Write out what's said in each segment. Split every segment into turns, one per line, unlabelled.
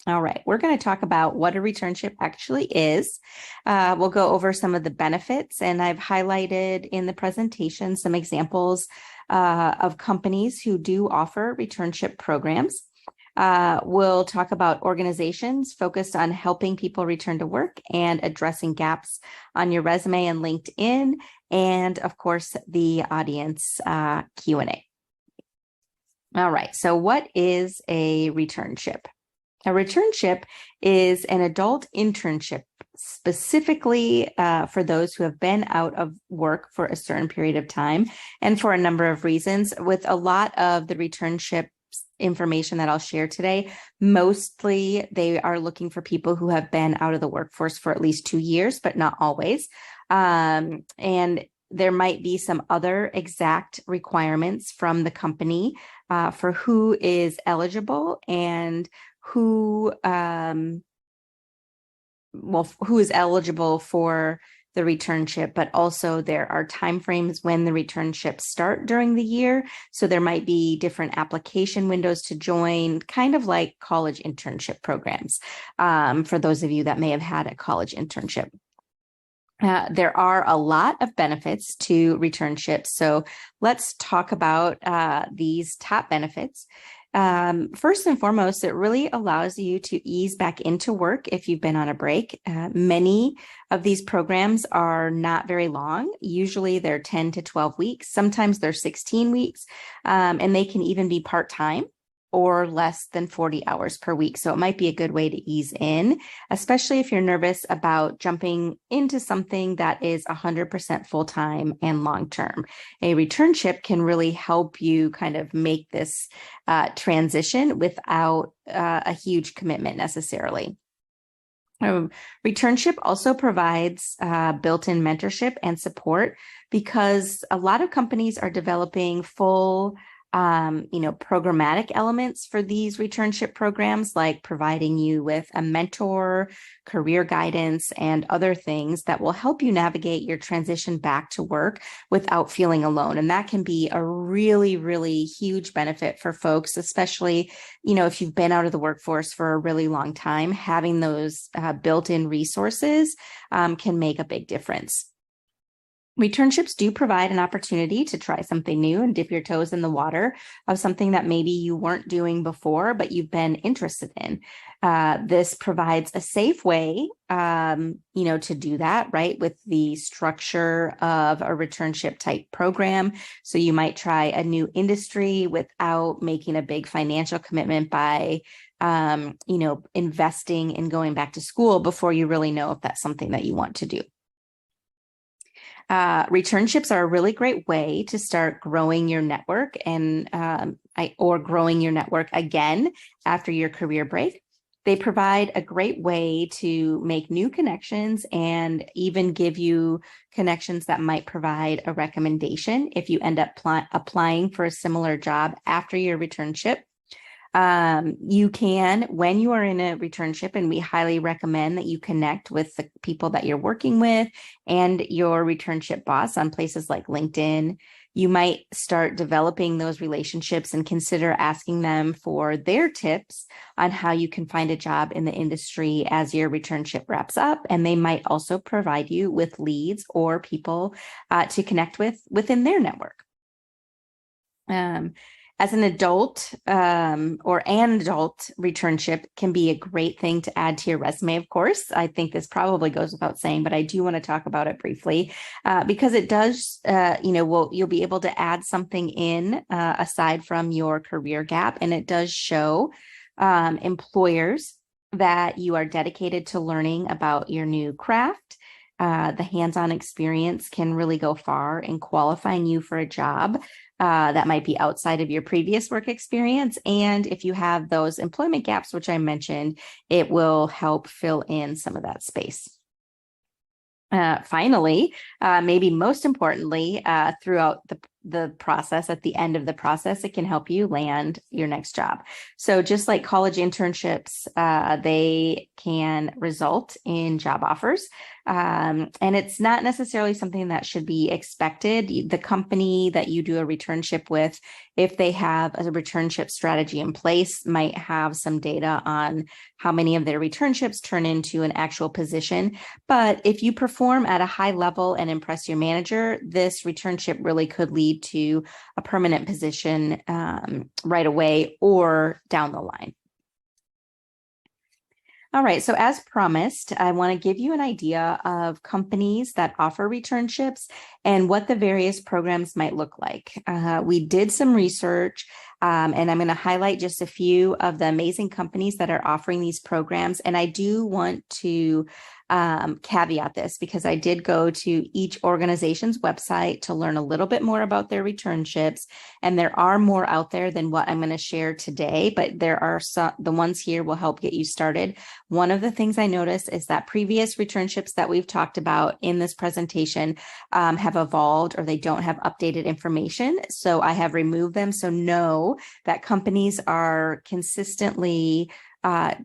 All right, we're going to talk about what a returnship actually is. We'll go over some of the benefits, and I've highlighted in the presentation some examples of companies who do offer returnship programs. We'll talk about organizations focused on helping people return to work and addressing gaps on your resume and LinkedIn, and of course, the audience Q&A. All right, so what is a returnship? A returnship is an adult internship specifically for those who have been out of work for a certain period of time and for a number of reasons. With a lot of the returnship information that I'll share today, mostly they are looking for people who have been out of the workforce for at least 2 years, but not always. And there might be some other exact requirements from the company for who is eligible and who is eligible for the returnship, but also there are timeframes when the returnships start during the year. So there might be different application windows to join, kind of like college internship programs, for those of you that may have had a college internship. There are a lot of benefits to returnships. So let's talk about these top benefits. First and foremost, it really allows you to ease back into work if you've been on a break. Many of these programs are not very long. Usually they're 10 to 12 weeks. Sometimes they're 16 weeks, and they can even be part-time or less than 40 hours per week. So it might be a good way to ease in, especially if you're nervous about jumping into something that is 100% full-time and long-term. A returnship can really help you kind of make this transition without a huge commitment necessarily. Returnship also provides built-in mentorship and support because a lot of companies are developing full programmatic elements for these returnship programs, like providing you with a mentor, career guidance, and other things that will help you navigate your transition back to work without feeling alone. And that can be a really, really huge benefit for folks, especially, if you've been out of the workforce for a really long time. Having those built-in resources can make a big difference. Returnships do provide an opportunity to try something new and dip your toes in the water of something that maybe you weren't doing before, but you've been interested in. This provides a safe way, to do that, right, with the structure of a returnship type program. So you might try a new industry without making a big financial commitment by, investing in going back to school before you really know if that's something that you want to do. Returnships are a really great way to start growing your network or growing your network again after your career break. They provide a great way to make new connections and even give you connections that might provide a recommendation if you end up applying for a similar job after your returnship. You can, when you are in a returnship, and we highly recommend that you connect with the people that you're working with and your returnship boss on places like LinkedIn. You might start developing those relationships and consider asking them for their tips on how you can find a job in the industry as your returnship wraps up. And they might also provide you with leads or people to connect with within their network. As an adult or an adult returnship can be a great thing to add to your resume, of course. I think this probably goes without saying, but I do want to talk about it briefly because it does, you'll be able to add something in aside from your career gap. And it does show employers that you are dedicated to learning about your new craft. The hands-on experience can really go far in qualifying you for a job that might be outside of your previous work experience. And if you have those employment gaps, which I mentioned, it will help fill in some of that space. Finally, maybe most importantly, throughout the process, at the end of the process, it can help you land your next job. So just like college internships, they can result in job offers. And it's not necessarily something that should be expected. The company that you do a returnship with, if they have a returnship strategy in place, might have some data on how many of their returnships turn into an actual position. But if you perform at a high level and impress your manager, this returnship really could lead to a permanent position right away or down the line. All right, so as promised, I want to give you an idea of companies that offer returnships and what the various programs might look like. We did some research, and I'm going to highlight just a few of the amazing companies that are offering these programs. And I do want to caveat this because I did go to each organization's website to learn a little bit more about their returnships. And there are more out there than what I'm going to share today, but there are some, the ones here will help get you started. One of the things I noticed is that previous returnships that we've talked about in this presentation have evolved, or they don't have updated information. So I have removed them. So know that companies are consistently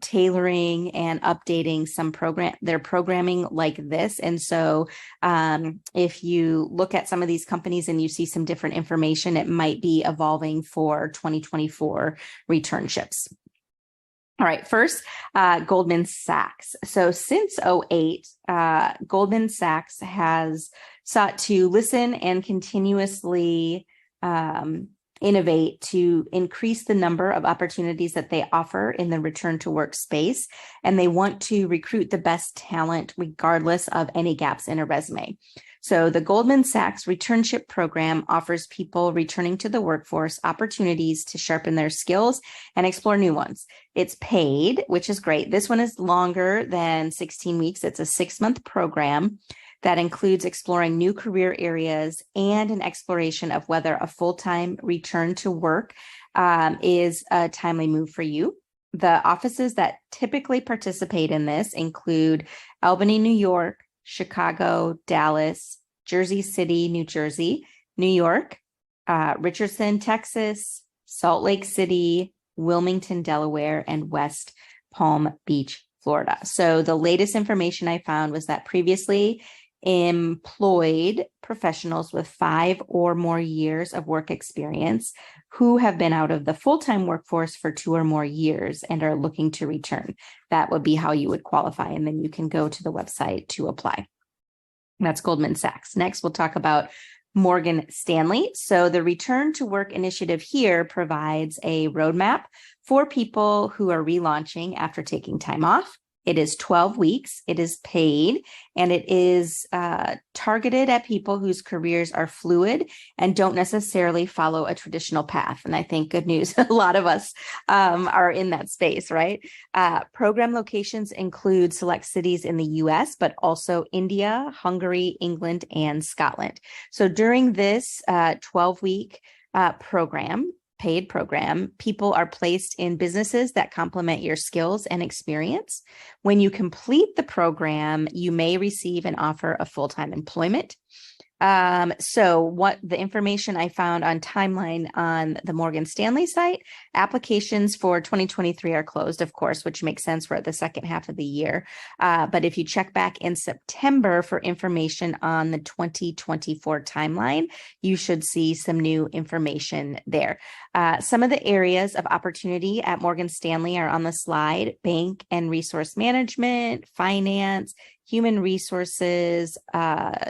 tailoring and updating their programming like this. And so if you look at some of these companies and you see some different information, it might be evolving for 2024 returnships. All right, first, Goldman Sachs. So since 2008, Goldman Sachs has sought to listen and continuously innovate to increase the number of opportunities that they offer in the return to work space. And they want to recruit the best talent regardless of any gaps in a resume. So the Goldman Sachs Returnship program offers people returning to the workforce opportunities to sharpen their skills and explore new ones. It's paid, which is great. This one is longer than 16 weeks. It's a 6-month program that includes exploring new career areas and an exploration of whether a full-time return to work is a timely move for you. The offices that typically participate in this include Albany, New York, Chicago, Dallas, Jersey City, New Jersey, New York, Richardson, Texas, Salt Lake City, Wilmington, Delaware, and West Palm Beach, Florida. So the latest information I found was that previously employed professionals with 5 or more years of work experience who have been out of the full-time workforce for 2 or more years and are looking to return. That would be how you would qualify. And then you can go to the website to apply. That's Goldman Sachs. Next, we'll talk about Morgan Stanley. So the Return to Work initiative here provides a roadmap for people who are relaunching after taking time off. It is 12 weeks, it is paid, and it is targeted at people whose careers are fluid and don't necessarily follow a traditional path. And I think good news, a lot of us are in that space, right? Program locations include select cities in the US, but also India, Hungary, England, and Scotland. So during this 12-week program, paid program, people are placed in businesses that complement your skills and experience. When you complete the program, you may receive an offer of full-time employment. So what the information I found on timeline on the Morgan Stanley site, applications for 2023 are closed, of course, which makes sense. We're at the second half of the year. But if you check back in September for information on the 2024 timeline, you should see some new information there. Some of the areas of opportunity at Morgan Stanley are on the slide: bank and resource management, finance, human resources,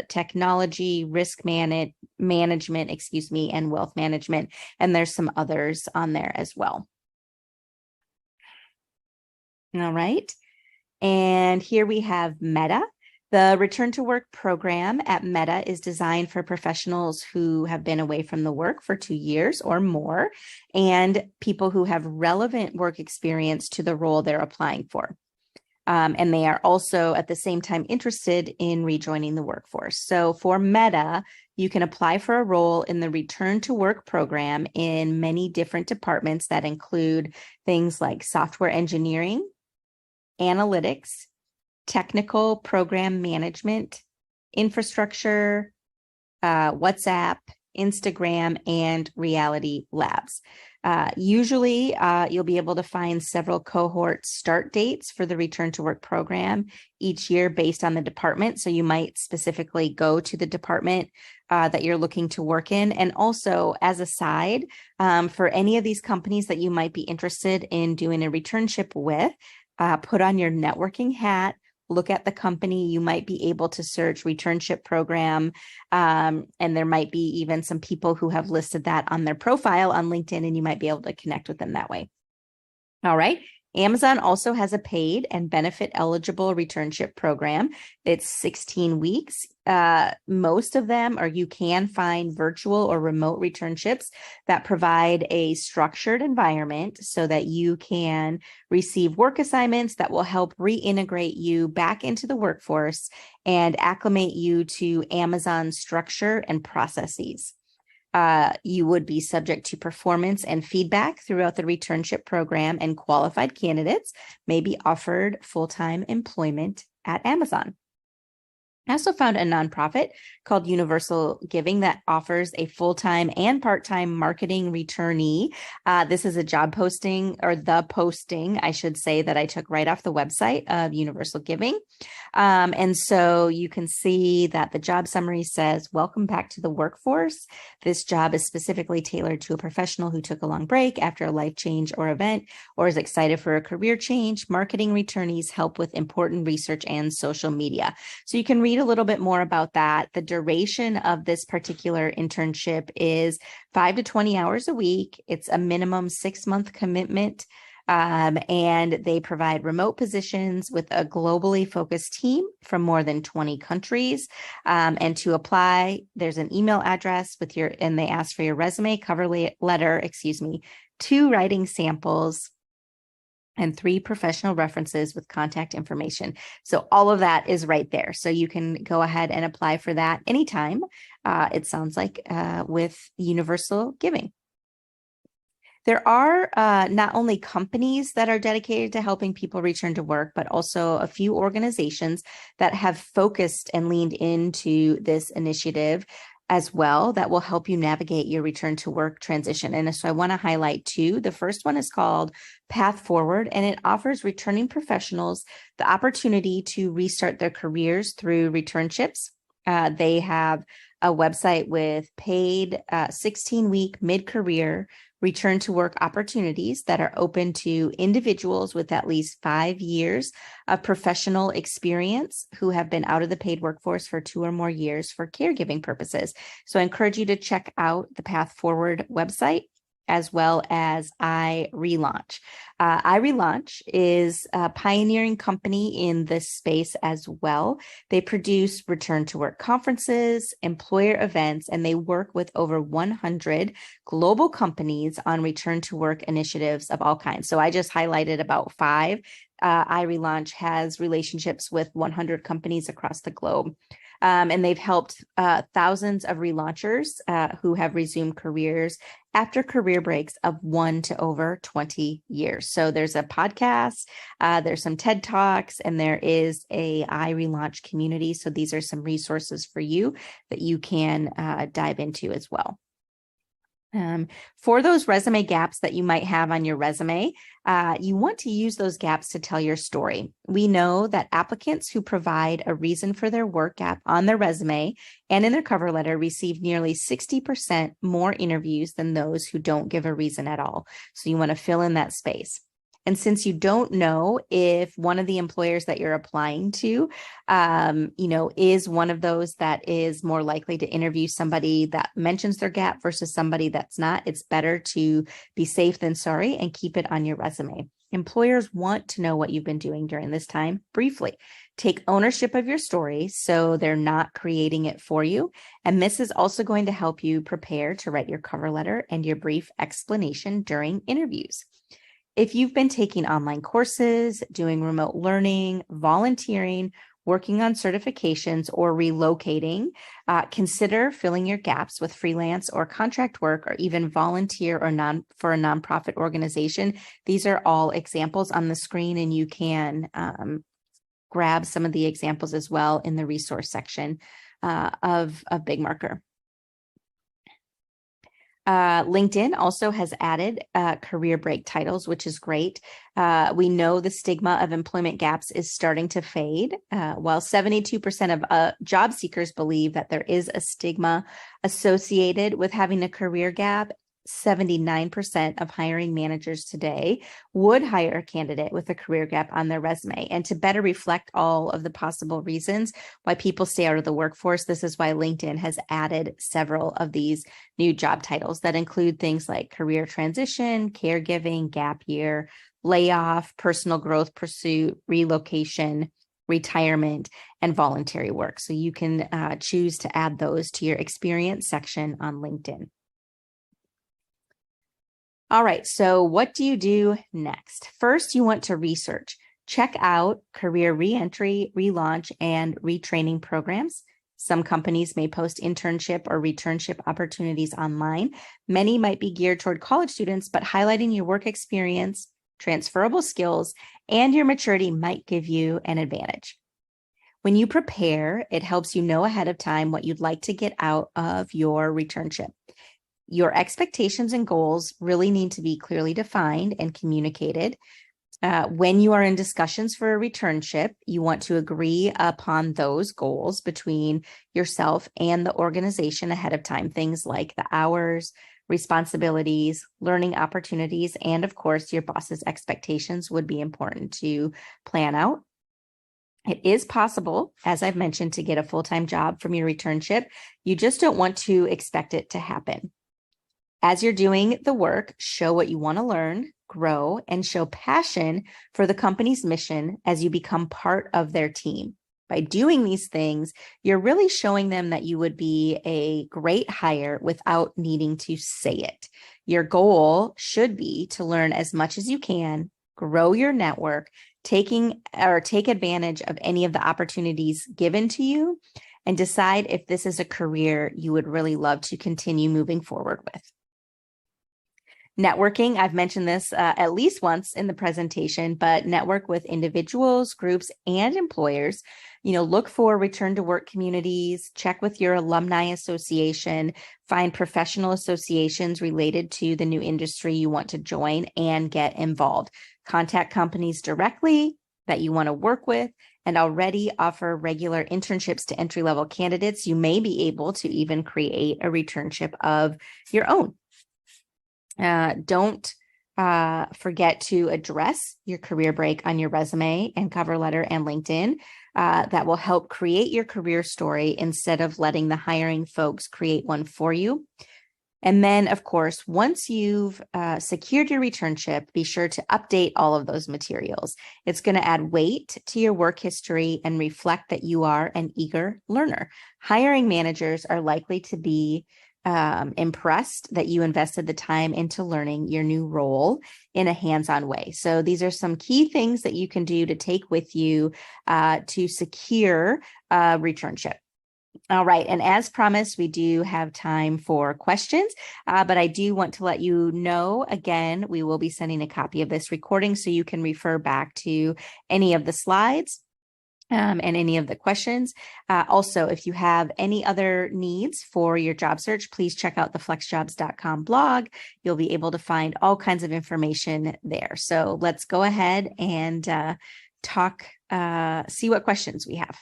technology, risk management, and wealth management. And there's some others on there as well. All right. And here we have Meta. The Return to Work program at Meta is designed for professionals who have been away from the work for 2 years or more, and people who have relevant work experience to the role they're applying for. And they are also at the same time interested in rejoining the workforce. So for Meta, you can apply for a role in the Return to Work program in many different departments that include things like software engineering, analytics, technical program management, infrastructure, WhatsApp, Instagram, and Reality Labs. Usually, you'll be able to find several cohort start dates for the Return to Work program each year based on the department. So you might specifically go to the department that you're looking to work in. And also, as a side, for any of these companies that you might be interested in doing a returnship with, put on your networking hat. Look at the company. You might be able to search Returnship program. And there might be even some people who have listed that on their profile on LinkedIn, and you might be able to connect with them that way. All right. Amazon also has a paid and benefit eligible returnship program. It's 16 weeks. Most of them, or you can find virtual or remote returnships that provide a structured environment so that you can receive work assignments that will help reintegrate you back into the workforce and acclimate you to Amazon's structure and processes. You would be subject to performance and feedback throughout the returnship program, and qualified candidates may be offered full-time employment at Amazon. I also found a nonprofit called Universal Giving that offers a full-time and part-time marketing returnee. This is a job posting, or the posting, I should say, that I took right off the website of Universal Giving. And so you can see that the job summary says, welcome back to the workforce. This job is specifically tailored to a professional who took a long break after a life change or event, or is excited for a career change. Marketing returnees help with important research and social media. So you can read a little bit more about that. The duration of this particular internship is 5 to 20 hours a week. It's a minimum 6-month commitment. And they provide remote positions with a globally focused team from more than 20 countries. And to apply, there's an email address and they ask for your resume, cover letter, 2 writing samples, and 3 professional references with contact information. So all of that is right there. So you can go ahead and apply for that anytime. It sounds like with Universal Giving. There are not only companies that are dedicated to helping people return to work, but also a few organizations that have focused and leaned into this initiative as well that will help you navigate your return to work transition. And so I want to highlight 2. The first one is called Path Forward, and it offers returning professionals the opportunity to restart their careers through returnships. They have a website with paid 16-week mid-career return to work opportunities that are open to individuals with at least 5 years of professional experience who have been out of the paid workforce for 2 or more years for caregiving purposes. So I encourage you to check out the Path Forward website, as well as Relaunch. Relaunch is a pioneering company in this space as well. They produce return to work conferences, employer events, and they work with over 100 global companies on return to work initiatives of all kinds. So I just highlighted about 5. Relaunch has relationships with 100 companies across the globe. And they've helped thousands of relaunchers who have resumed careers after career breaks of 1 to over 20 years. So there's a podcast, there's some TED Talks, and there is a Relaunch community. So these are some resources for you that you can dive into as well. For those resume gaps that you might have on your resume, you want to use those gaps to tell your story. We know that applicants who provide a reason for their work gap on their resume and in their cover letter receive nearly 60% more interviews than those who don't give a reason at all. So you want to fill in that space. And since you don't know if one of the employers that you're applying to, is one of those that is more likely to interview somebody that mentions their gap versus somebody that's not, it's better to be safe than sorry and keep it on your resume. Employers want to know what you've been doing during this time briefly. Take ownership of your story so they're not creating it for you. And this is also going to help you prepare to write your cover letter and your brief explanation during interviews. If you've been taking online courses, doing remote learning, volunteering, working on certifications, or relocating, consider filling your gaps with freelance or contract work, or even volunteer for a nonprofit organization. These are all examples on the screen, and you can grab some of the examples as well in the resource section of Big Marker. LinkedIn also has added career break titles, which is great. We know the stigma of employment gaps is starting to fade. While 72% of job seekers believe that there is a stigma associated with having a career gap, 79% of hiring managers today would hire a candidate with a career gap on their resume. And to better reflect all of the possible reasons why people stay out of the workforce, this is why LinkedIn has added several of these new job titles that include things like career transition, caregiving, gap year, layoff, personal growth pursuit, relocation, retirement, and voluntary work. So you can choose to add those to your experience section on LinkedIn. All right, so what do you do next? First, you want to research. Check out career reentry, relaunch, and retraining programs. Some companies may post internship or returnship opportunities online. Many might be geared toward college students, but highlighting your work experience, transferable skills, and your maturity might give you an advantage. When you prepare, it helps you know ahead of time what you'd like to get out of your returnship. Your expectations and goals really need to be clearly defined and communicated. When you are in discussions for a returnship, you want to agree upon those goals between yourself and the organization ahead of time. Things like the hours, responsibilities, learning opportunities, and of course, your boss's expectations would be important to plan out. It is possible, as I've mentioned, to get a full-time job from your returnship. You just don't want to expect it to happen. As you're doing the work, show what you want to learn, grow, and show passion for the company's mission as you become part of their team. By doing these things, you're really showing them that you would be a great hire without needing to say it. Your goal should be to learn as much as you can, grow your network, take advantage of any of the opportunities given to you, and decide if this is a career you would really love to continue moving forward with. Networking, I've mentioned this at least once in the presentation, but network with individuals, groups, and employers. Look for return to work communities, check with your alumni association, find professional associations related to the new industry you want to join, and get involved. Contact companies directly that you want to work with and already offer regular internships to entry-level candidates. You may be able to even create a returnship of your own. Don't forget to address your career break on your resume and cover letter and LinkedIn. That will help create your career story instead of letting the hiring folks create one for you. And then, of course, once you've secured your returnship, be sure to update all of those materials. It's going to add weight to your work history and reflect that you are an eager learner. Hiring managers are likely to be impressed that you invested the time into learning your new role in a hands-on way. So these are some key things that you can do to take with you to secure a returnship. All right. And as promised, we do have time for questions, but I do want to let you know, again, we will be sending a copy of this recording so you can refer back to any of the slides and any of the questions. Also, if you have any other needs for your job search, please check out the FlexJobs.com blog. You'll be able to find all kinds of information there. So let's go ahead and see what questions we have.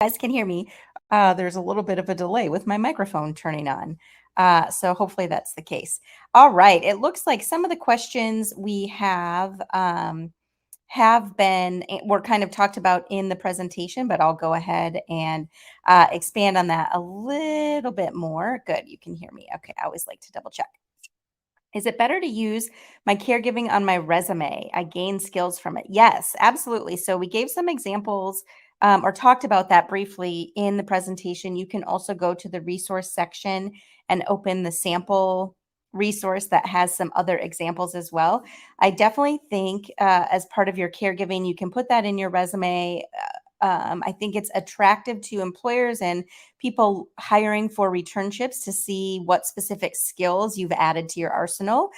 Guys can hear me. There's a little bit of a delay with my microphone turning on. So hopefully that's the case. All right. It looks like some of the questions we were kind of talked about in the presentation, but I'll go ahead and expand on that a little bit more. Good. You can hear me. Okay. I always like to double check. Is it better to use my caregiving on my resume? I gain skills from it. Yes, absolutely. So we gave some examples or talked about that briefly in the presentation. You can also go to the resource section and open the sample resource that has some other examples as well. I definitely think as part of your caregiving, you can put that in your resume I think it's attractive to employers and people hiring for returnships to see what specific skills you've added to your arsenal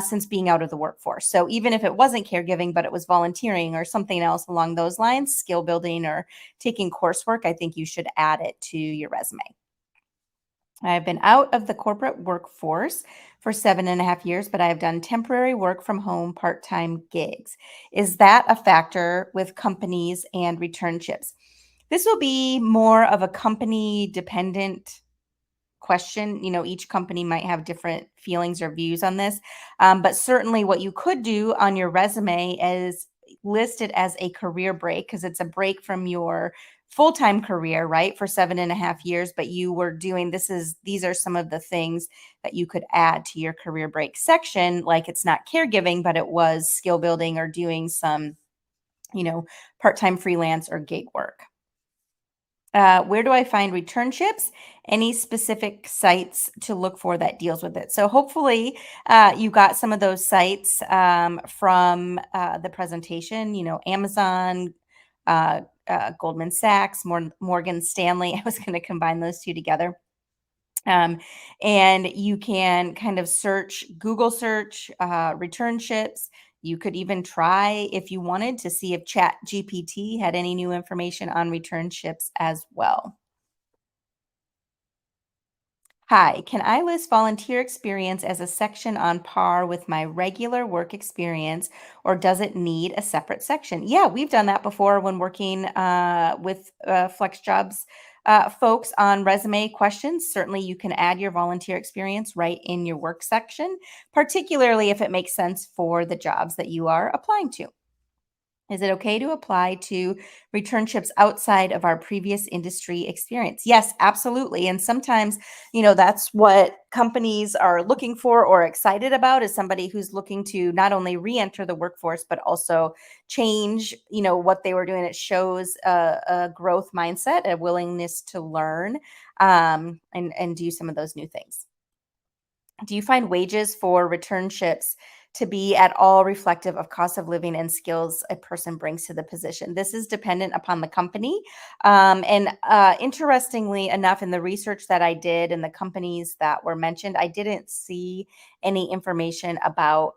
since being out of the workforce. So even if it wasn't caregiving, but it was volunteering or something else along those lines, skill building or taking coursework, I think you should add it to your resume. I've been out of the corporate workforce for 7.5 years, but I have done temporary work from home part-time gigs. Is that a factor with companies and returnships? This will be more of a company dependent question. Each company might have different feelings or views on this. But certainly, what you could do on your resume is list it as a career break because it's a break from your full time career, right? For 7.5 years, but you were doing these are some of the things that you could add to your career break section. Like it's not caregiving, but it was skill building or doing some, part time freelance or gig work. Where do I find returnships? Any specific sites to look for that deals with it? So hopefully you got some of those sites from the presentation. Amazon, Goldman Sachs, Morgan Stanley. I was going to combine those two together. And you can kind of Google search returnships. You could even try, if you wanted, to see if Chat GPT had any new information on returnships as well. Hi, can I list volunteer experience as a section on par with my regular work experience, or does it need a separate section? Yeah, we've done that before when working with FlexJobs folks on resume questions. Certainly, you can add your volunteer experience right in your work section, particularly if it makes sense for the jobs that you are applying to. Is it okay to apply to returnships outside of our previous industry experience? Yes, absolutely. And sometimes, that's what companies are looking for or excited about is somebody who's looking to not only re-enter the workforce, but also change, what they were doing. It shows a growth mindset, a willingness to learn and do some of those new things. Do you find wages for returnships to be at all reflective of cost of living and skills a person brings to the position? This is dependent upon the company. And interestingly enough, in the research that I did and the companies that were mentioned, I didn't see any information about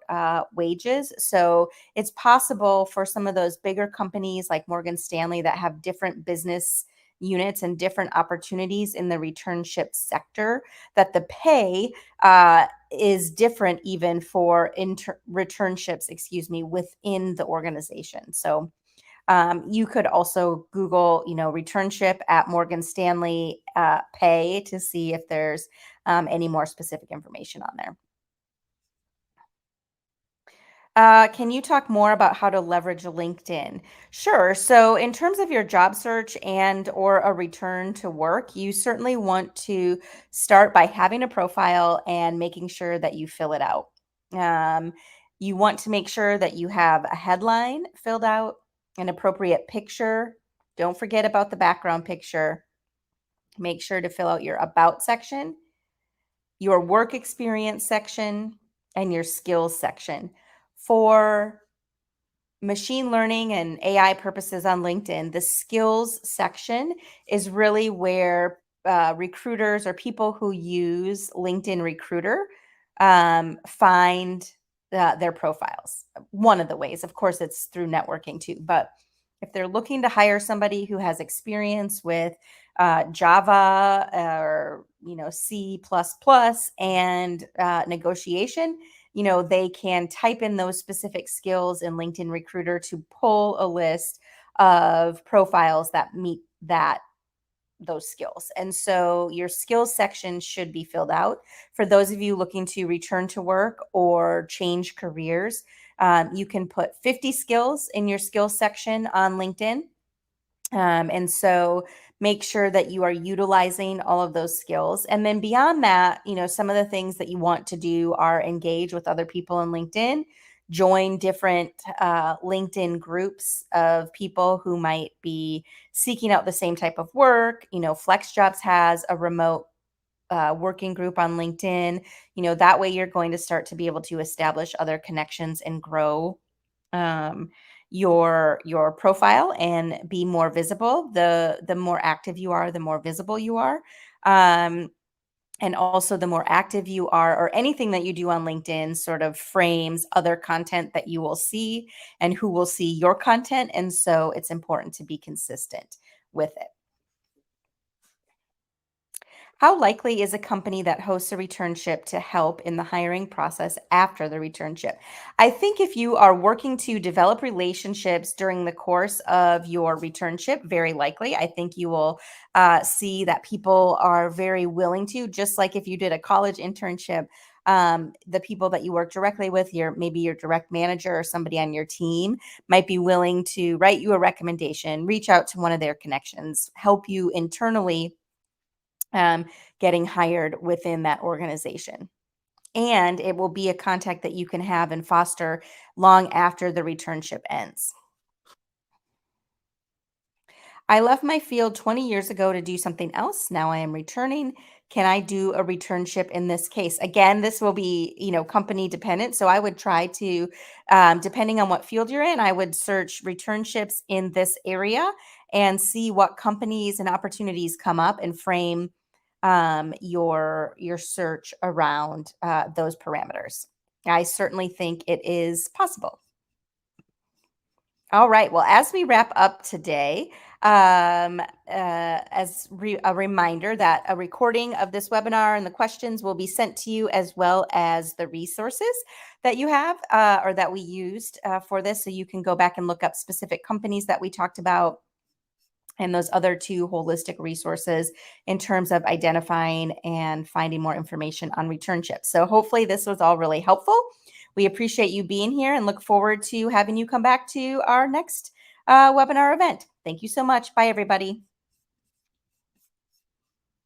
wages. So it's possible for some of those bigger companies like Morgan Stanley that have different business units and different opportunities in the returnship sector that the pay is different even for returnships, within the organization. So you could also Google, returnship at Morgan Stanley pay to see if there's any more specific information on there. Can you talk more about how to leverage LinkedIn? Sure. So, in terms of your job search and or a return to work, you certainly want to start by having a profile and making sure that you fill it out. Um, you want to make sure that you have a headline filled out, an appropriate picture. Don't forget about the background picture. Make sure to fill out your about section, your work experience section, and your skills section. For machine learning and AI purposes on LinkedIn, the skills section is really where recruiters or people who use LinkedIn Recruiter find their profiles. One of the ways, of course, it's through networking too. But if they're looking to hire somebody who has experience with Java or C++ and negotiation, they can type in those specific skills in LinkedIn Recruiter to pull a list of profiles that meet those skills. And so your skills section should be filled out. For those of you looking to return to work or change careers, you can put 50 skills in your skills section on LinkedIn. And so make sure that you are utilizing all of those skills. And then beyond that, some of the things that you want to do are engage with other people in LinkedIn, join different LinkedIn groups of people who might be seeking out the same type of work. FlexJobs has a remote working group on LinkedIn. That way you're going to start to be able to establish other connections and grow. your profile and be more visible. The more active you are, the more visible you are. And also the more active you are, or anything that you do on LinkedIn sort of frames other content that you will see and who will see your content. And so it's important to be consistent with it. How likely is a company that hosts a returnship to help in the hiring process after the returnship? I think if you are working to develop relationships during the course of your returnship, very likely. I think you will see that people are very willing to, just like if you did a college internship. The people that you work directly with, maybe your direct manager or somebody on your team, might be willing to write you a recommendation, reach out to one of their connections, help you internally um, getting hired within that organization. And it will be a contact that you can have and foster long after the returnship ends. I left my field 20 years ago to do something else. Now I am returning. Can I do a returnship in this case? Again, this will be, company dependent. So I would try to, depending on what field you're in, I would search returnships in this area and see what companies and opportunities come up and frame your search around those parameters. I certainly think it is possible. All right. Well, as we wrap up today, a reminder that a recording of this webinar and the questions will be sent to you, as well as the resources that you have or that we used for this. So you can go back and look up specific companies that we talked about and those other two holistic resources in terms of identifying and finding more information on returnships. So hopefully this was all really helpful. We appreciate you being here and look forward to having you come back to our next webinar event. Thank you so much. Bye, everybody.